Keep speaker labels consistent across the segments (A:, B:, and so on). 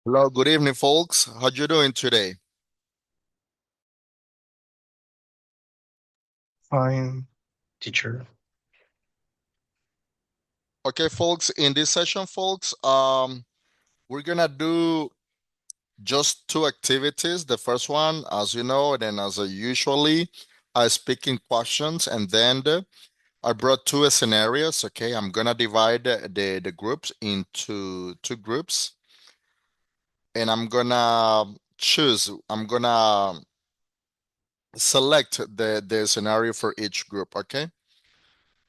A: Hello, good evening, folks. How you doing today?
B: Fine, teacher.
A: Okay, folks, in this session, folks, we're gonna do just two activities. The first one, as you know, and then as usually, I speaking questions, and then I brought two scenarios. Okay, I'm gonna divide the groups into two groups, and I'm gonna select the scenario for each group. Okay.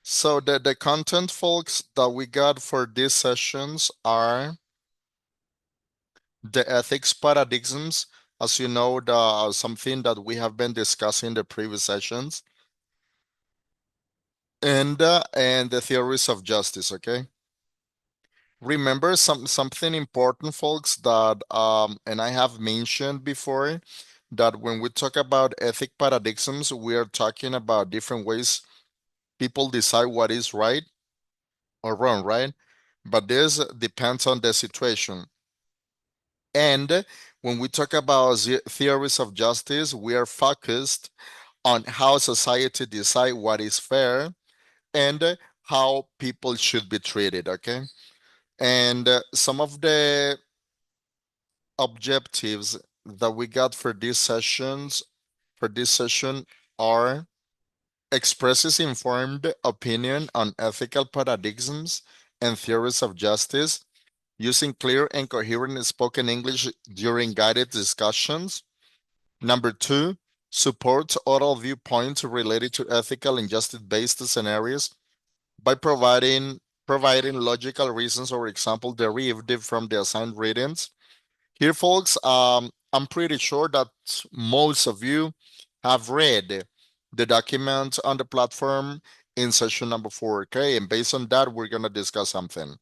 A: So the content, folks, that we got for these sessions are the ethics paradigms. As you know, the something that we have been discussing in the previous sessions, and the theories of justice. Okay. Remember something important, folks, that and I have mentioned before that when we talk about ethic paradigms, we are talking about different ways people decide what is right or wrong, right? But this depends on the situation. And when we talk about theories of justice, we are focused on how society decide what is fair and how people should be treated, okay? And some of the objectives that we got for this session are expresses informed opinion on ethical paradigms and theories of justice, using clear and coherent spoken English during guided discussions. Number two, supports oral viewpoints related to ethical and justice-based scenarios by providing logical reasons or example derived from the assigned readings. Here, folks, I'm pretty sure that most of you have read the document on the platform in session number 4. Okay, and based on that, we're gonna discuss something.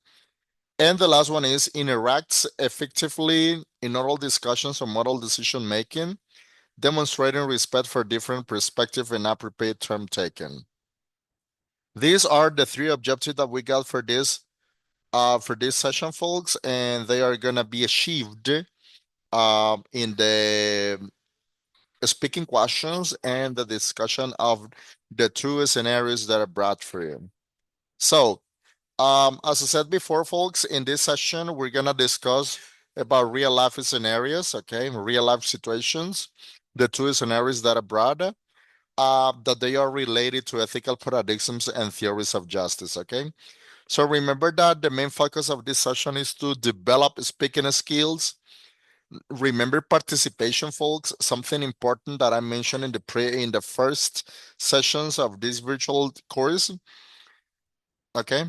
A: And the last one is interacts effectively in oral discussions or model decision making, demonstrating respect for different perspective and appropriate term taken. These are the three objectives that we got for this session, folks, and they are gonna be achieved in the speaking questions and the discussion of the two scenarios that are brought for you. So, as I said before, folks, in this session, we're gonna discuss about real life scenarios, okay, real life situations, the two scenarios that are brought, that they are related to ethical paradigms and theories of justice, okay? So remember that the main focus of this session is to develop speaking skills. Remember participation, folks, something important that I mentioned in the first sessions of this virtual course, okay?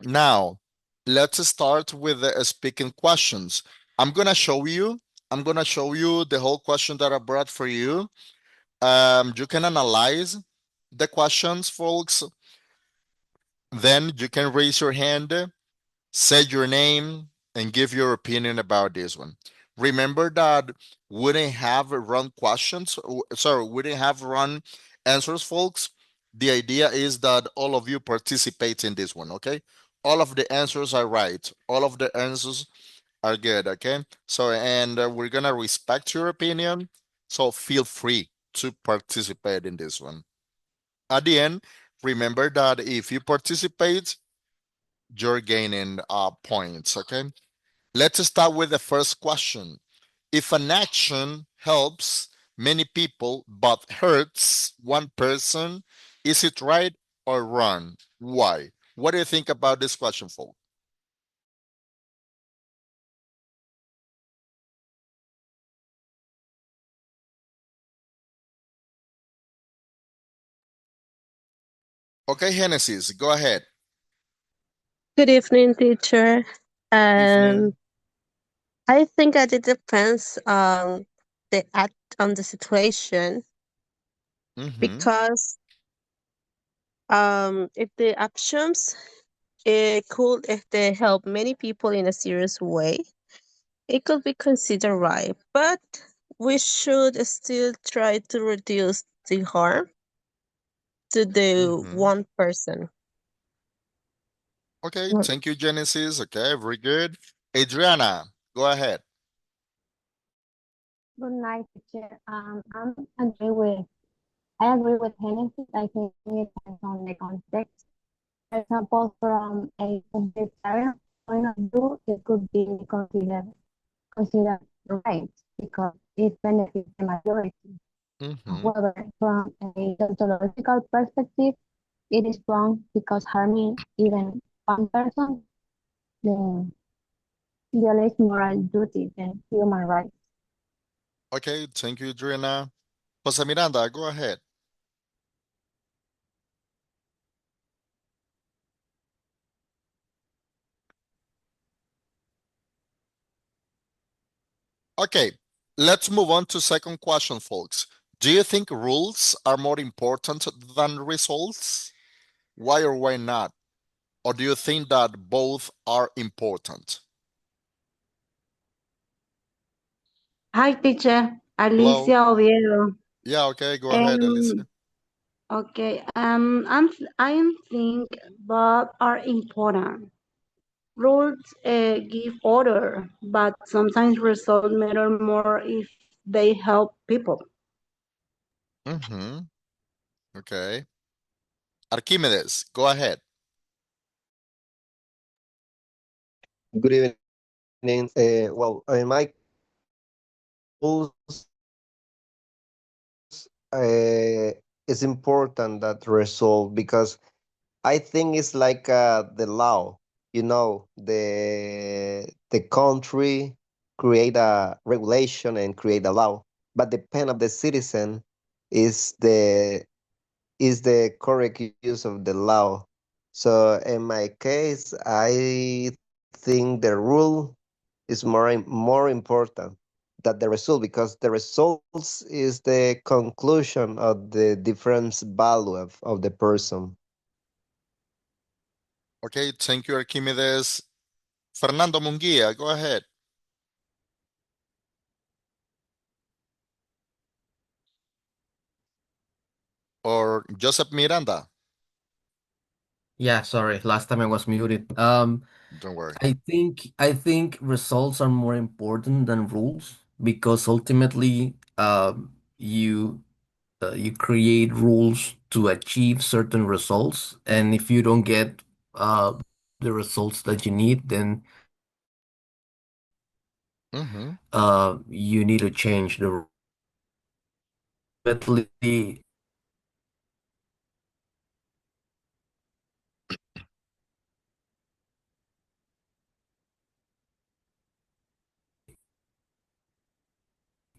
A: Now, let's start with the speaking questions. I'm gonna show you. I'm gonna show you the whole question that I brought for you. You can analyze the questions, folks. Then you can raise your hand, say your name, and give your opinion about this one. Remember that we didn't have run questions. Sorry, we didn't have run answers, folks. The idea is that all of you participate in this one, okay? All of the answers are right. All of the answers are good, okay? So, and we're gonna respect your opinion. So feel free to participate in this one. At the end, remember that if you participate, you're gaining points, okay? Let's start with the first question. If an action helps many people but hurts one person, is it right or wrong? Why? What do you think about this question, folks? Okay, Genesis, go ahead.
C: Good evening, teacher. And
A: Evening.
C: I think that it depends on the act on the situation
A: Mm-hmm.
C: because if the actions could if they help many people in a serious way, it could be considered right. But we should still try to reduce the harm to the
A: Mm-hmm.
C: one person.
A: Okay, thank you, Genesis. Okay, very good. Adriana. Go ahead.
D: Good night, teacher. I agree with Genesis. I think it depends on the context. For example, from a vegetarian point of view, it could be considered right because it benefits the majority.
A: Mm-hmm.
D: However, from a ontological perspective, it is wrong because harming even one person then violates moral duty and human rights.
A: Okay, thank you, Adriana. Jose Miranda, go ahead. Okay, let's move on to second question, folks. Do you think rules are more important than results? Why or why not? Or do you think that both are important?
E: Hi, teacher.
A: Hello?
E: Alicia Oviedo.
A: Yeah, okay, go ahead, Alicia.
E: Okay. I am think both are important. Rules give order, but sometimes results matter more if they help people.
A: Mm-hmm. Okay. Archimedes, go ahead.
F: Good evening. Well, in my rules, it's important that result because I think it's like the law. The country create a regulation and create a law, but the pen of the citizen is the correct use of the law. So in my case, I think the rule is more important than the result because the results is the conclusion of the difference value of the person.
A: Okay, thank you, Archimedes. Fernando Munguia, go ahead. Or Joseph Miranda.
B: Yeah, sorry. Last time I was muted.
A: Don't worry.
B: I think results are more important than rules because ultimately, you create rules to achieve certain results, and if you don't get the results that you need, then
A: Mm-hmm.
B: you need to change the ultimately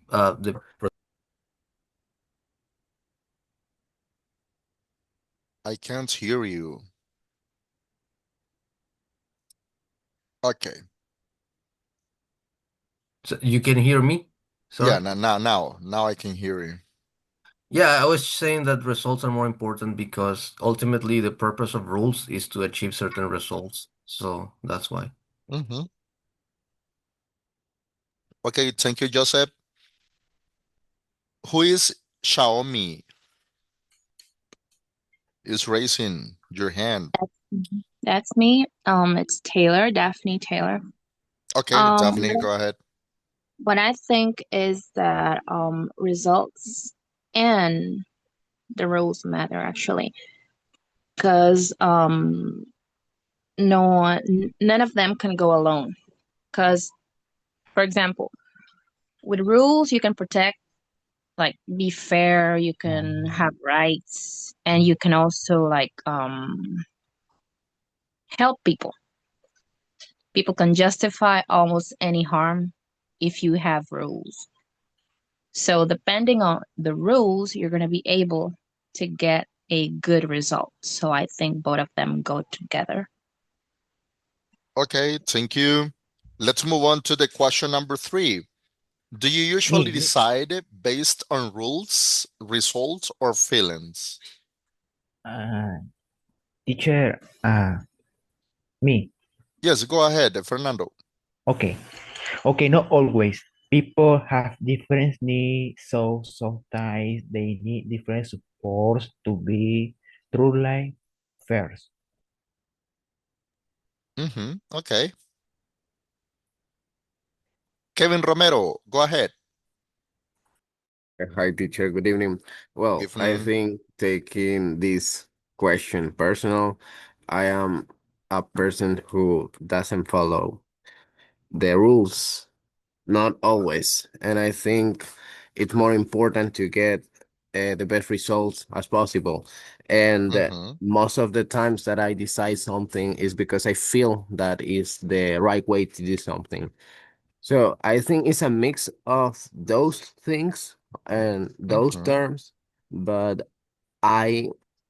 B: the
A: I can't hear you. Okay.
B: so you can hear me?
A: Yeah,
B: Sorry.
A: now I can hear you.
B: Yeah, I was saying that results are more important because ultimately the purpose of rules is to achieve certain results. So that's why.
A: Mm-hmm. Okay, thank you, Joseph. Who is Xiaomi? Is raising your hand.
G: That's me. It's Taylor, Daphne Taylor.
A: Okay,
G: Um,
A: Daphne, go ahead.
G: what I think is that results and the rules matter actually, because none of them can go alone. Because, for example, with rules you can protect, like be fair, you can have rights, and you can also like help people. People can justify almost any harm if you have rules. So depending on the rules, you're going to be able to get a good result. So I think both of them go together.
A: Okay, thank you. Let's move on to the question number 3. Do you usually
H: Me,
A: decide based on rules, results, or feelings?
H: uh, teacher, me.
A: Yes, go ahead, Fernando.
H: Okay, okay, not always. People have different needs, so sometimes they need different supports to be truly first.
A: Mm-hmm. Okay. Kevin Romero, go ahead.
I: Hi, teacher. Good evening. Well, I
A: Evening.
I: think taking this question personal, I am a person who doesn't follow the rules, not always. And I think it's more important to get the best results as possible. And
A: Mm-hmm.
I: most of the times that I decide something is because I feel that is the right way to do something. So I think it's a mix of those things and those
A: Mm-hmm.
I: terms, but I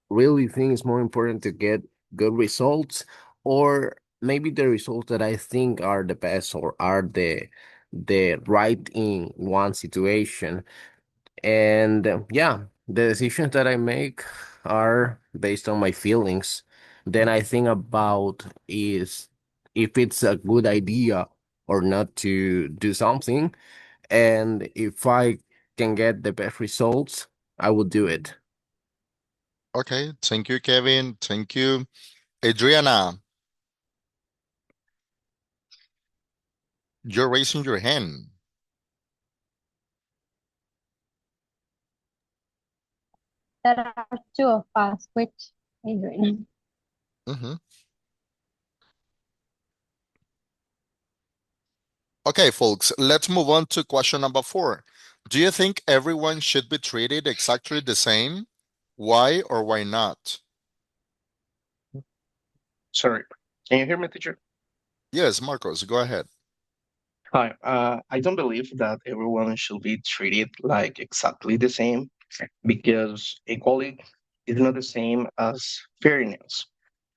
I: really think it's more important to get good results, or maybe the results that I think are the best or are the right in one situation. And yeah, the decisions that I make are based on my feelings. Then I think about is if it's a good idea or not to do something. And if I can get the best results, I will do it.
A: Okay, thank you, Kevin. Thank you. Adriana, you're raising your hand.
D: There are two of us. Which Adrian?
A: Mm-hmm. Okay, folks, let's move on to question number 4. Do you think everyone should be treated exactly the same? Why or why not?
J: Sorry. Can you hear me, teacher?
A: Yes, Marcos, go ahead.
J: Hi. I don't believe that everyone should be treated like exactly the same because equality is not the same as fairness.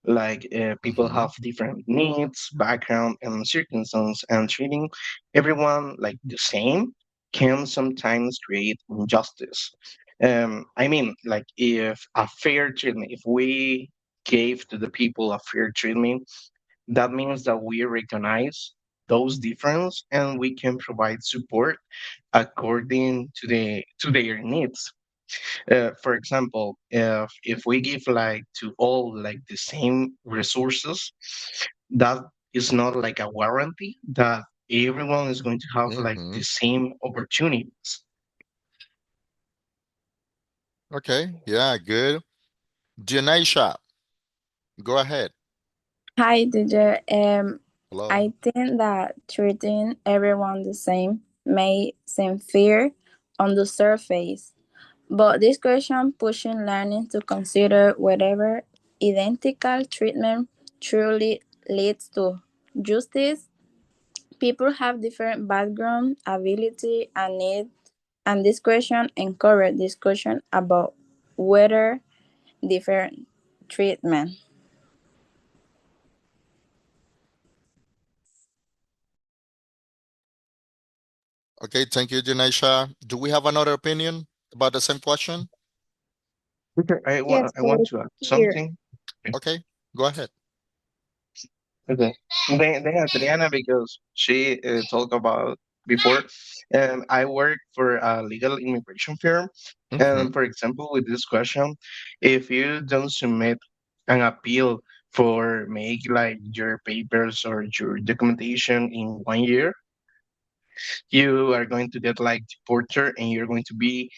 J: Like people
A: Mm-hmm.
J: have different needs, background, and circumstances, and treating everyone like the same can sometimes create injustice. I mean, like if a fair treatment, if we gave to the people a fair treatment, that means that we recognize those differences and we can provide support according to their needs. For example, if we give like to all like the same resources, that is not like a warranty that everyone is going to have like
A: Mm-hmm.
J: the same opportunities.
A: Okay, yeah, good. Janaisha, go ahead.
K: Hi, teacher.
A: Hello.
K: I think that treating everyone the same may seem fair on the surface, but this question pushing learning to consider whether identical treatment truly leads to justice. People have different background, ability, and need, and this question encourage discussion about whether different treatment.
A: Okay, thank you, Janaisha. Do we have another opinion about the same question?
J: Okay,
D: Yes,
J: I want
D: please.
J: to add
D: Here.
J: something.
A: Okay, go ahead.
J: Okay. Then Adriana, because she talked about before, I work for a legal immigration firm.
A: Mm-hmm.
J: And for example, with this question, if you don't submit an appeal for make like your papers or your documentation in 1 year, you are going to get like deported and you're going to be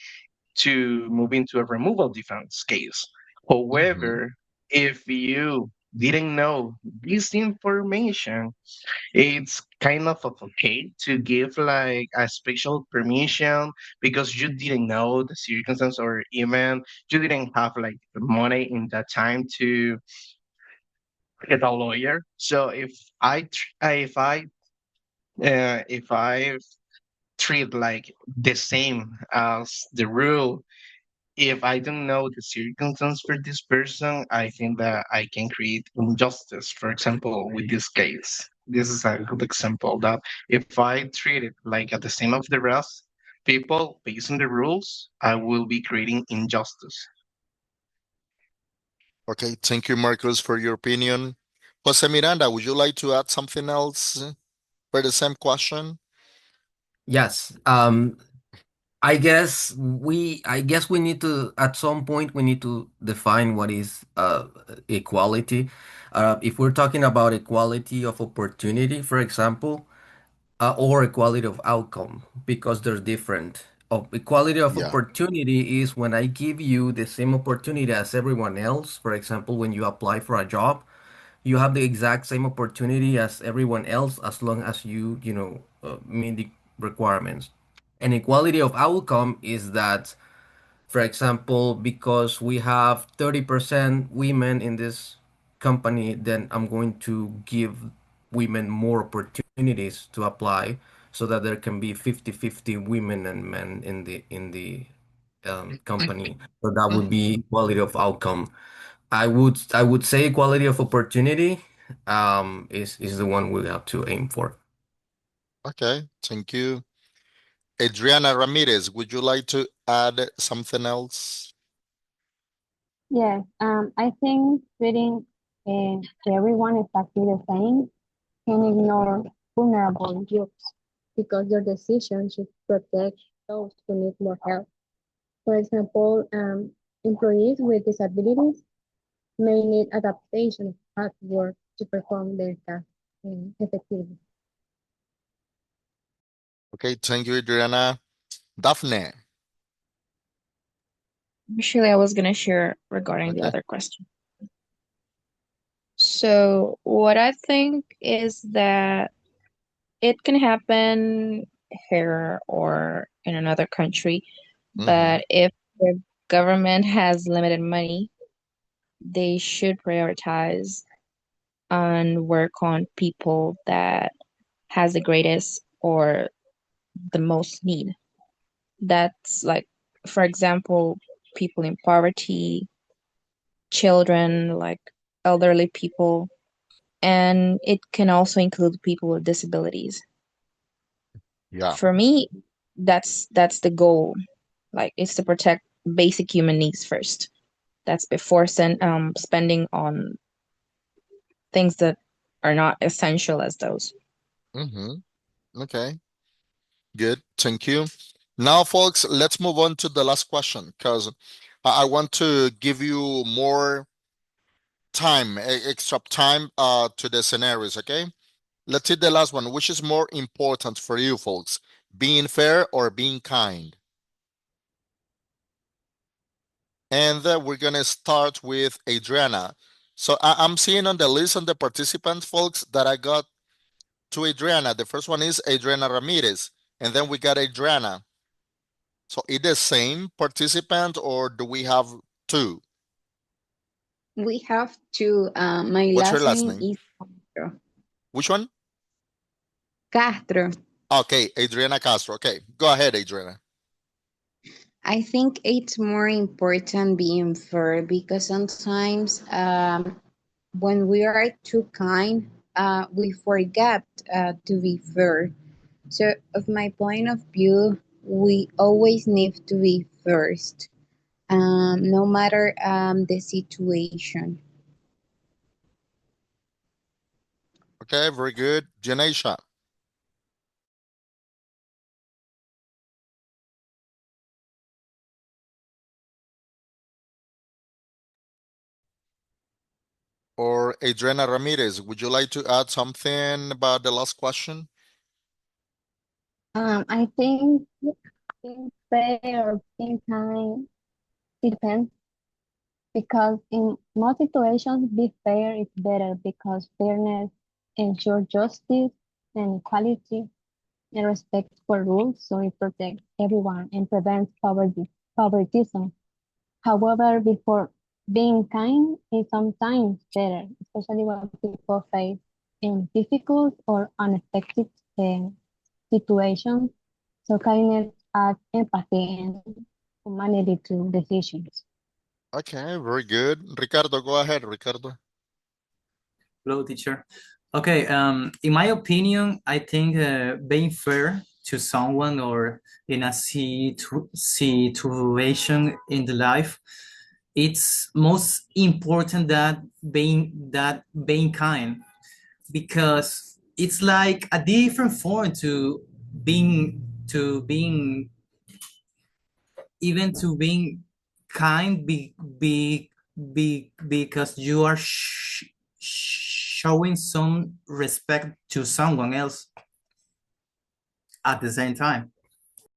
J: to move into a removal defense case.
A: Mm-hmm.
J: However, if you didn't know this information, it's kind of okay to give like a special permission because you didn't know the circumstance or even you didn't have like the money in that time to get a lawyer. So if I treat like the same as the rule, if I don't know the circumstance for this person, I think that I can create injustice. For example, with this case, this is a good example that if I treat it like at the same of the rest people based on the rules, I will be creating injustice.
A: Okay, thank you, Marcos, for your opinion. Jose Miranda, would you like to add something else for the same question?
B: Yes. I guess we need to at some point we need to define what is equality. If we're talking about equality of opportunity, for example, or equality of outcome because they're different. Equality of
A: Yeah.
B: opportunity is when I give you the same opportunity as everyone else. For example, when you apply for a job, you have the exact same opportunity as everyone else as long as you meet the requirements. And equality of outcome is that, for example, because we have 30% women in this company, then I'm going to give women more opportunities to apply so that there can be 50-50 women and men in the company. So that would
A: Mhm.
B: be quality of outcome. I would say quality of opportunity is the one we have to aim for.
A: Okay, thank you. Adriana Ramirez, would you like to add something else?
D: Yes, I think treating everyone exactly the same can ignore vulnerable groups because their decisions should protect those who need more help. For example, employees with disabilities may need adaptation at work to perform their tasks effectively.
A: Okay, thank you, Adriana. Daphne.
G: Actually, I was gonna share regarding the
A: Okay.
G: other question. So what I think is that it can happen here or in another country,
A: Mm-hmm.
G: but if the government has limited money, they should prioritize and work on people that has the greatest or the most need. That's like, for example, people in poverty, children, like elderly people, and it can also include people with disabilities.
A: Yeah.
G: For me, that's the goal. Like, it's to protect basic human needs first. That's before spending on things that are not essential as those.
A: Mm-hmm. Okay, good. Thank you. Now, folks, let's move on to the last question because I want to give you more time, extra time to the scenarios, okay? Let's see the last one. Which is more important for you, folks? Being fair or being kind? And we're gonna start with Adriana. So I'm seeing on the list on the participants, folks, that I got to Adriana. The first one is Adriana Ramirez, and then we got Adriana. So is the same participant or do we have two?
L: We have to, my
A: What's her
L: last
A: last
L: name
A: name?
L: is Castro.
A: Which one?
L: Castro.
A: Okay, Adriana Castro. Okay, go ahead, Adriana.
L: I think it's more important being fair because sometimes when we are too kind, we forget to be fair. So, of my point of view, we always need to be first, no matter the situation.
A: Okay, very good. Janesha. Or Adriana Ramirez, would you like to add something about the last question?
D: I think being fair or being kind depends because in most situations, be fair is better because fairness ensures justice and equality and respect for rules, so it protects everyone and prevents favoritism. However, before being kind is sometimes better, especially when people face in difficult or unexpected situations. So kindness adds empathy and humanity to decisions.
A: Okay, very good. Ricardo, go ahead, Ricardo.
M: Hello, teacher. Okay, in my opinion, I think being fair to someone or in a situation in the life, it's most important that being kind because it's like a different form to being even to being kind because you are showing some respect to someone else. at the same time.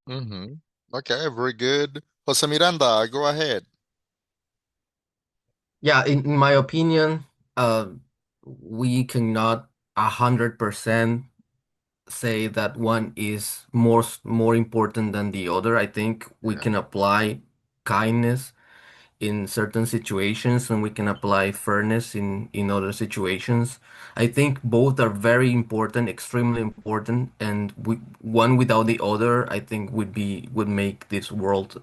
A: Mm-hmm. Okay, very good. Jose Miranda, go ahead.
B: Yeah, in my opinion, we cannot 100% say that one is more important than the other. I think we
A: Yeah.
B: can apply kindness in certain situations and we can apply fairness in other situations. I think both are very important, extremely important, and one without the other, I think would make this world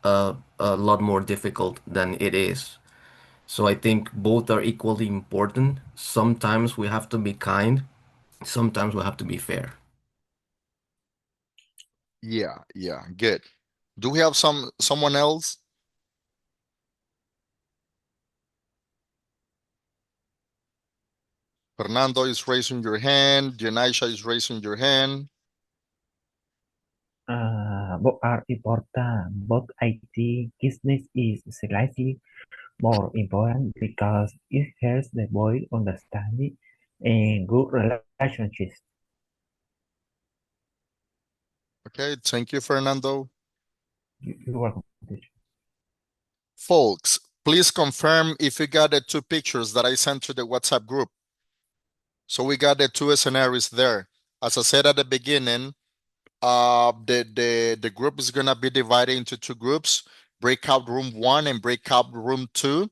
B: a lot more difficult than it is. So I think both are equally important. Sometimes we have to be kind, sometimes we have to be fair.
A: Yeah, good. Do we have someone else? Fernando is raising your hand. Janisha is raising your hand.
H: Both are important, but I think business is slightly more important because it helps the boy understanding and good relationships.
A: Okay, thank you, Fernando.
H: You're welcome, teacher.
A: Folks, please confirm if you got the two pictures that I sent to the WhatsApp group. So we got the two scenarios there. As I said at the beginning, the group is gonna be divided into two groups: breakout room 1 and breakout room 2.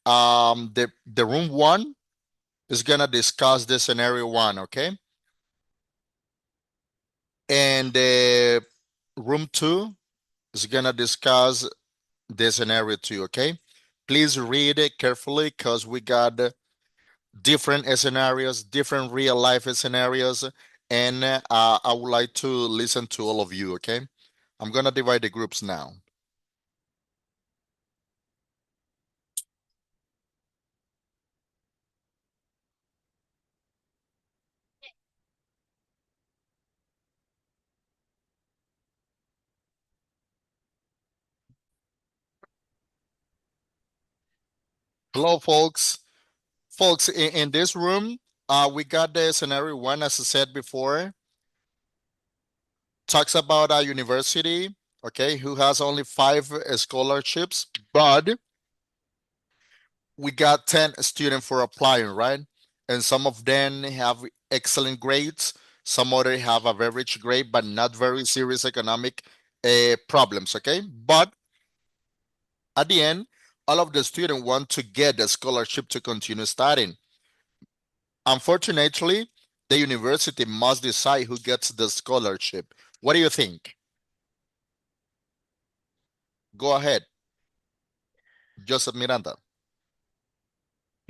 A: The room 1 is gonna discuss the scenario 1, okay? And the room 2 is gonna discuss the scenario 2, okay? Please read it carefully because we got different scenarios, different real life scenarios, and I would like to listen to all of you, okay? I'm gonna divide the groups now. Hello, folks. Folks, in this room, we got the scenario 1, as I said before, talks about a university, okay, who has only 5 scholarships, but we got 10 students for applying, right? And some of them have excellent grades. Some other have a average grade, but not very serious economic problems, okay? But at the end, all of the students want to get the scholarship to continue studying. Unfortunately, the university must decide who gets the scholarship. What do you think? Go ahead, Joseph Miranda.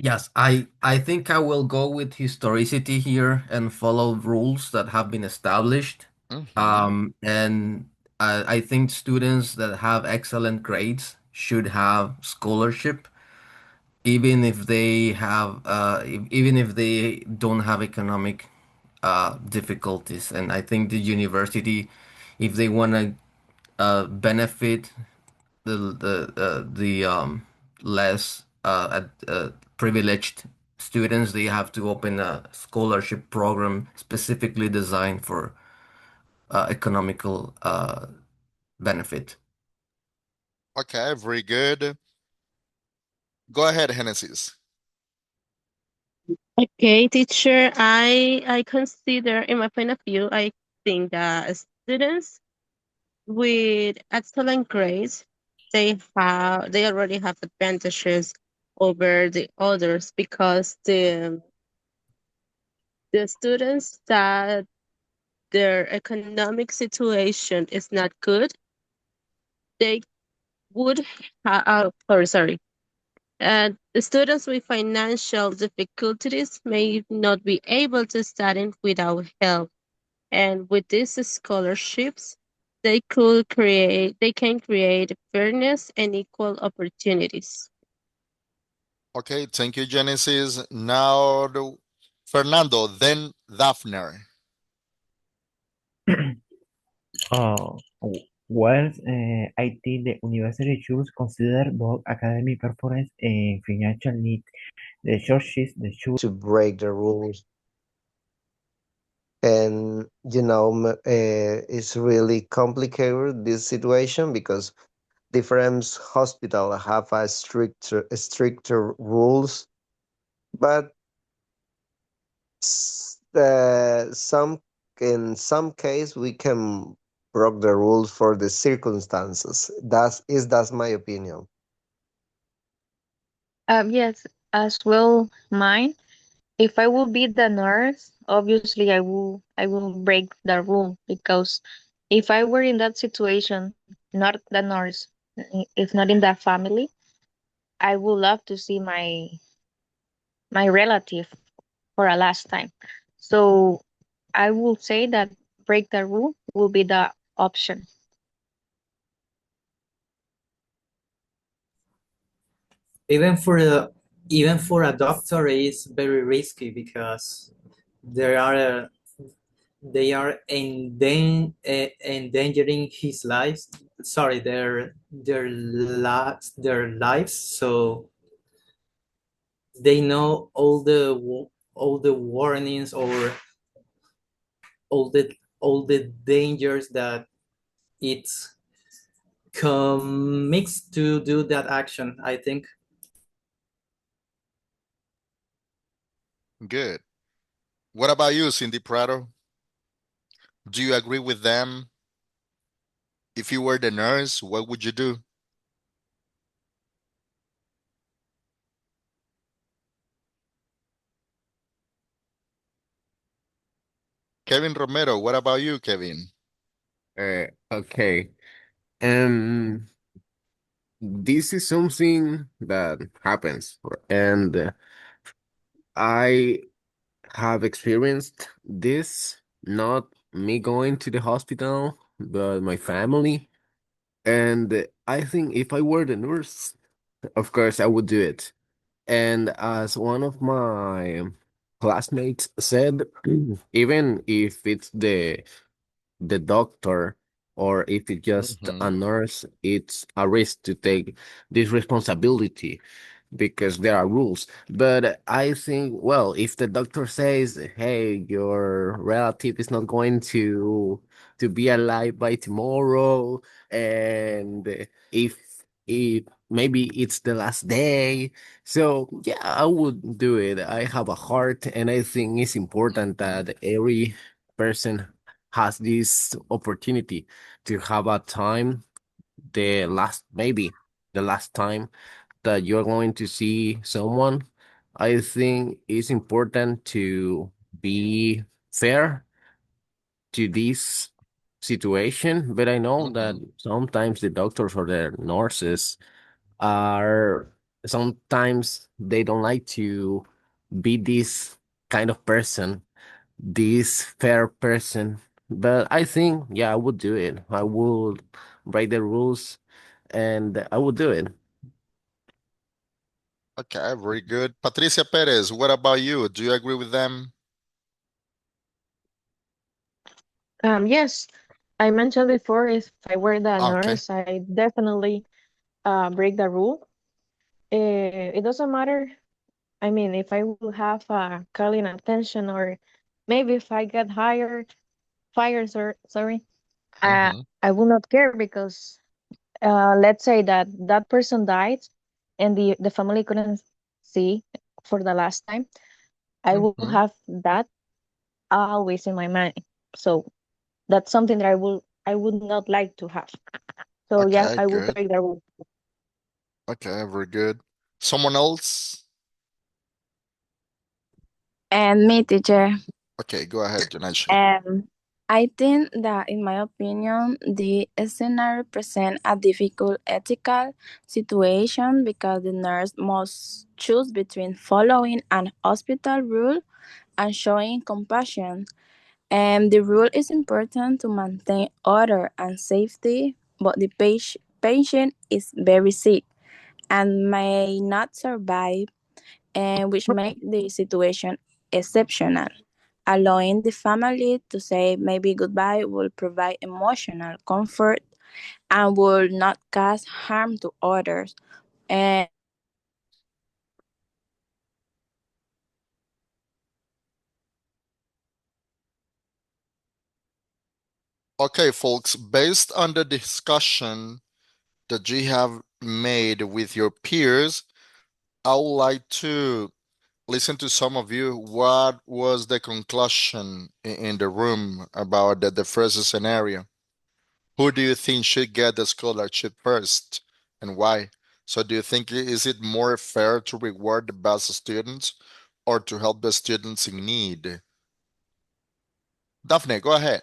B: Yes, I think I will go with historicity here and follow rules that have been established.
A: Mm-hmm.
B: And I think students that have excellent grades should have scholarship, even if they have even if they don't have economic difficulties. And I think the university, if they want to benefit the less privileged students, they have to open a scholarship program specifically designed for economical benefit.
A: Okay, very good. Go ahead, Genesis.
C: Okay, teacher, I consider, in my point of view, I think that students with excellent grades, they already have advantages over the others because the students that their economic situation is not good, they would sorry. And the students with financial difficulties may not be able to study without help. And with these scholarships, they can create fairness and equal opportunities.
A: Okay, thank you, Genesis. Now, Fernando, then Daphne.
H: Oh, well, I think the university should consider both academic performance and financial need. The churches, the should
F: To break the rules. And it's really complicated this situation because different hospital have a stricter rules, but some in some case we can broke the rules for the circumstances. That's my opinion.
G: Yes, as well mine. If I will be the nurse, obviously I will break the rule because if I were in that situation, not the nurse, if not in that family, I would love to see my relative for a last time. So I will say that break the rule will be the option.
M: Even for a doctor, it's very risky because there are they are endangering his lives. Sorry, their lives. So they know all the warnings or all the dangers that it's commits to do that action, I think.
A: Good. What about you, Cindy Prado? Do you agree with them? If you were the nurse, what would you do? Kevin Romero, what about you, Kevin?
I: Okay. Um, this is something that happens, and I have experienced this, not me going to the hospital, but my family. And I think if I were the nurse, of course, I would do it. And as one of my classmates said, even if it's the doctor or if it's just
A: Mm-hmm.
I: a nurse, it's a risk to take this responsibility because there are rules. But I think, well, if the doctor says, "Hey, your relative is not going to be alive by tomorrow," and if maybe it's the last day, so yeah, I would do it. I have a heart, and I think it's important that every person has this opportunity to have a time, maybe the last time that you're going to see someone. I think it's important to be fair to this situation, but I know that
A: Mm-hmm.
I: sometimes the doctors or the nurses are sometimes they don't like to be this kind of person, this fair person. But I think, yeah, I would do it. I would break the rules and I would do it.
A: Okay, very good. Patricia Perez, what about you? Do you agree with them?
G: Yes, I mentioned before if I were the
A: Okay.
G: nurse, I definitely break the rule. It doesn't matter. I mean, if I will have calling attention or maybe if I get fired, sorry,
A: Mm-hmm.
G: I will not care because let's say that that person died and the family couldn't see for the last time. I will
A: Mm-hmm.
G: have that always in my mind. So that's something that I would not like to have. So yeah,
A: Okay,
G: I will
A: good.
G: break the rule.
A: Okay, very good. Someone else?
K: And me, teacher.
A: Okay, go ahead, Janaisha.
K: I think that, in my opinion, the scenario presents a difficult ethical situation because the nurse must choose between following an hospital rule and showing compassion. And the rule is important to maintain order and safety, but the patient is very sick and may not survive, and which make the situation exceptional. Allowing the family to say maybe goodbye will provide emotional comfort and will not cause harm to others. And
A: Okay, folks, based on the discussion that you have made with your peers, I would like to listen to some of you. What was the conclusion in the room about the first scenario? Who do you think should get the scholarship first and why? So do you think is it more fair to reward the best students or to help the students in need? Daphne, go ahead.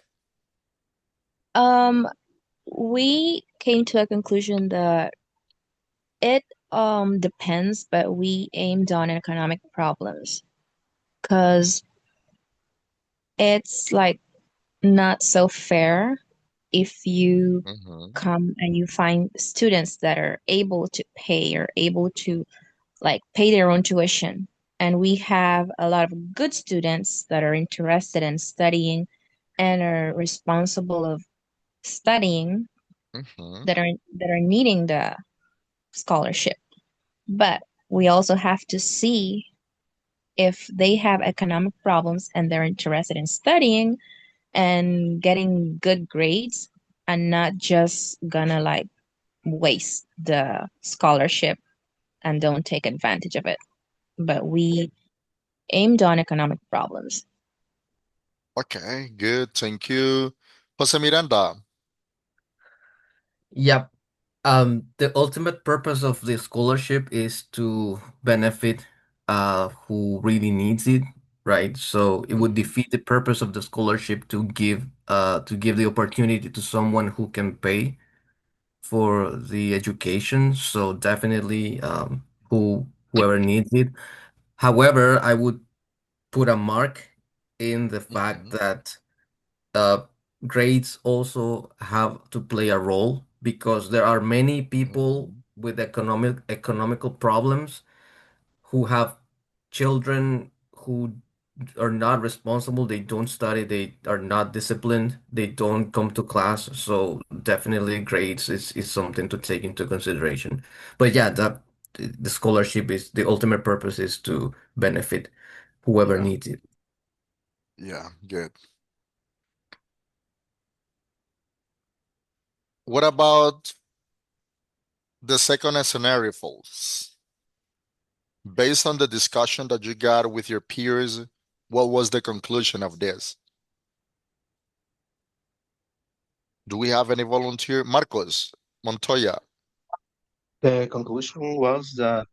G: Um, we came to a conclusion that it depends, but we aimed on economic problems because it's like not so fair if you
A: Mm-hmm.
G: come and you find students that are able to pay or able to like pay their own tuition. And we have a lot of good students that are interested in studying and are responsible of studying
A: Mm-hmm.
G: that are needing the scholarship. But we also have to see if they have economic problems and they're interested in studying and getting good grades and not just gonna like waste the scholarship and don't take advantage of it. But we aimed on economic problems.
A: Okay, good. Thank you. Jose Miranda.
B: Yep. The ultimate purpose of the scholarship is to benefit who really needs it, right? So it would defeat the purpose of the scholarship to give the opportunity to someone who can pay for the education. So definitely whoever needs it. However, I would put a mark in the fact
A: Mm-hmm.
B: that uh, grades also have to play a role because there are many people
A: Mm-hmm.
B: with economical problems who have children who are not responsible, they don't study, they are not disciplined, they don't come to class. So definitely grades is something to take into consideration. But yeah, the scholarship is the ultimate purpose is to benefit whoever
A: Yeah,
B: needs it.
A: yeah, good. What about the second scenario, folks? Based on the discussion that you got with your peers, what was the conclusion of this? Do we have any volunteer? Marcos Montoya.
J: The conclusion was that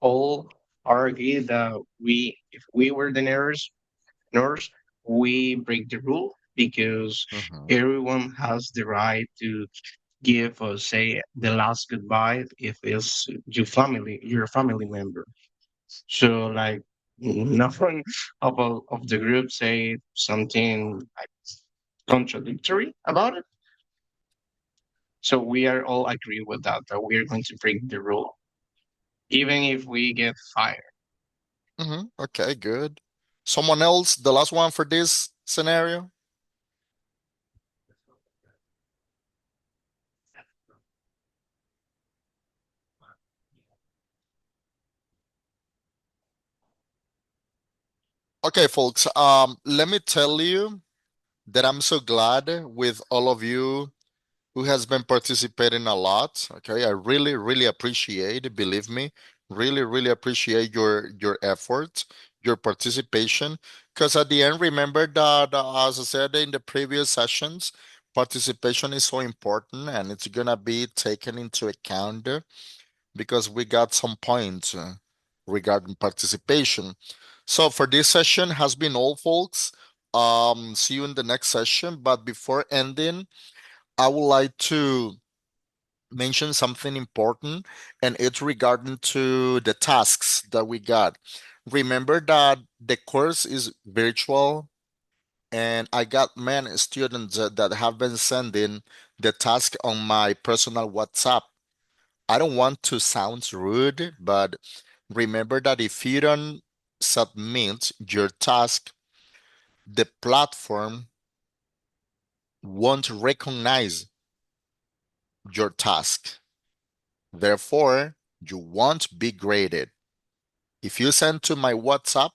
J: all argue that if we were the nurse, we break the rule because
A: Mm-hmm.
J: everyone has the right to give or say the last goodbye if it's your family member. So like nothing of the group say something like contradictory about it. So we are all agree with that we are going to break the rule, even if we get fired.
A: Mm-hmm. Okay, good. Someone else, the last one for this scenario? Okay, folks, let me tell you that I'm so glad with all of you who has been participating a lot. Okay, I really, really appreciate it, believe me, really appreciate your effort, your participation. Because at the end, remember that as I said in the previous sessions, participation is so important and it's gonna be taken into account because we got some points regarding participation. So for this session has been all, folks. See you in the next session. But before ending, I would like to mention something important, and it's regarding to the tasks that we got. Remember that the course is virtual, and I got many students that have been sending the task on my personal WhatsApp. I don't want to sound rude, but remember that if you don't submit your task, the platform won't recognize your task. Therefore, you won't be graded. If you send to my WhatsApp,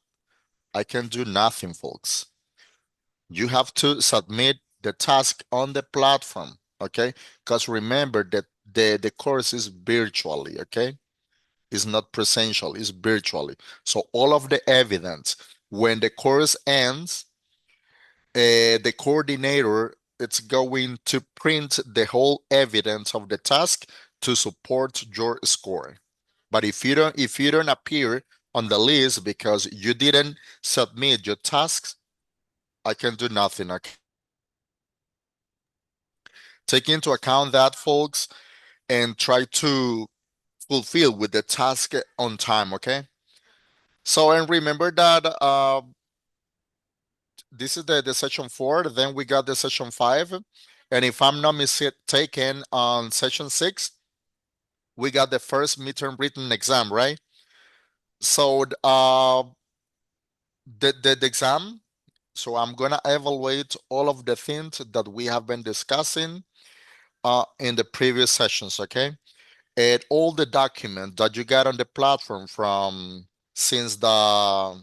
A: I can do nothing, folks. You have to submit the task on the platform, okay? Because remember that the course is virtually, okay? It's not presential, it's virtually. So all of the evidence, when the course ends, the coordinator it's going to print the whole evidence of the task to support your score. But if you don't appear on the list because you didn't submit your tasks, I can do nothing. Okay. Take into account that, folks, and try to fulfill with the task on time. Okay. So and remember that this is the session 4. Then we got the session 5, and if I'm not mistaken, on session 6 we got the first midterm written exam, right? So the exam. So I'm gonna evaluate all of the things that we have been discussing in the previous sessions, okay? And all the documents that you got on the platform from since the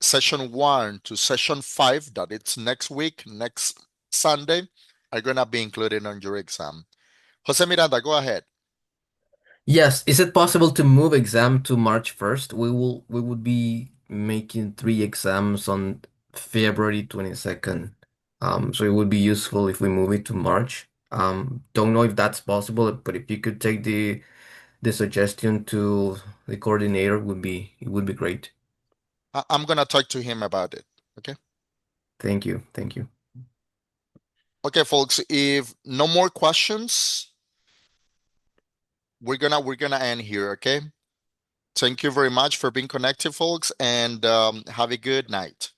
A: session 1 to session 5, that it's next week, next Sunday, are gonna be included on your exam. Jose Miranda, go ahead.
B: Yes, is it possible to move exam to March 1st? We would be making 3 exams on February 22nd. So it would be useful if we move it to March. Don't know if that's possible, but if you could take the suggestion to the coordinator it would be great.
A: I'm gonna talk to him about it. Okay.
B: Thank you. Thank you.
A: Okay, folks. If no more questions, we're gonna end here. Okay. Thank you very much for being connected, folks, and have a good night.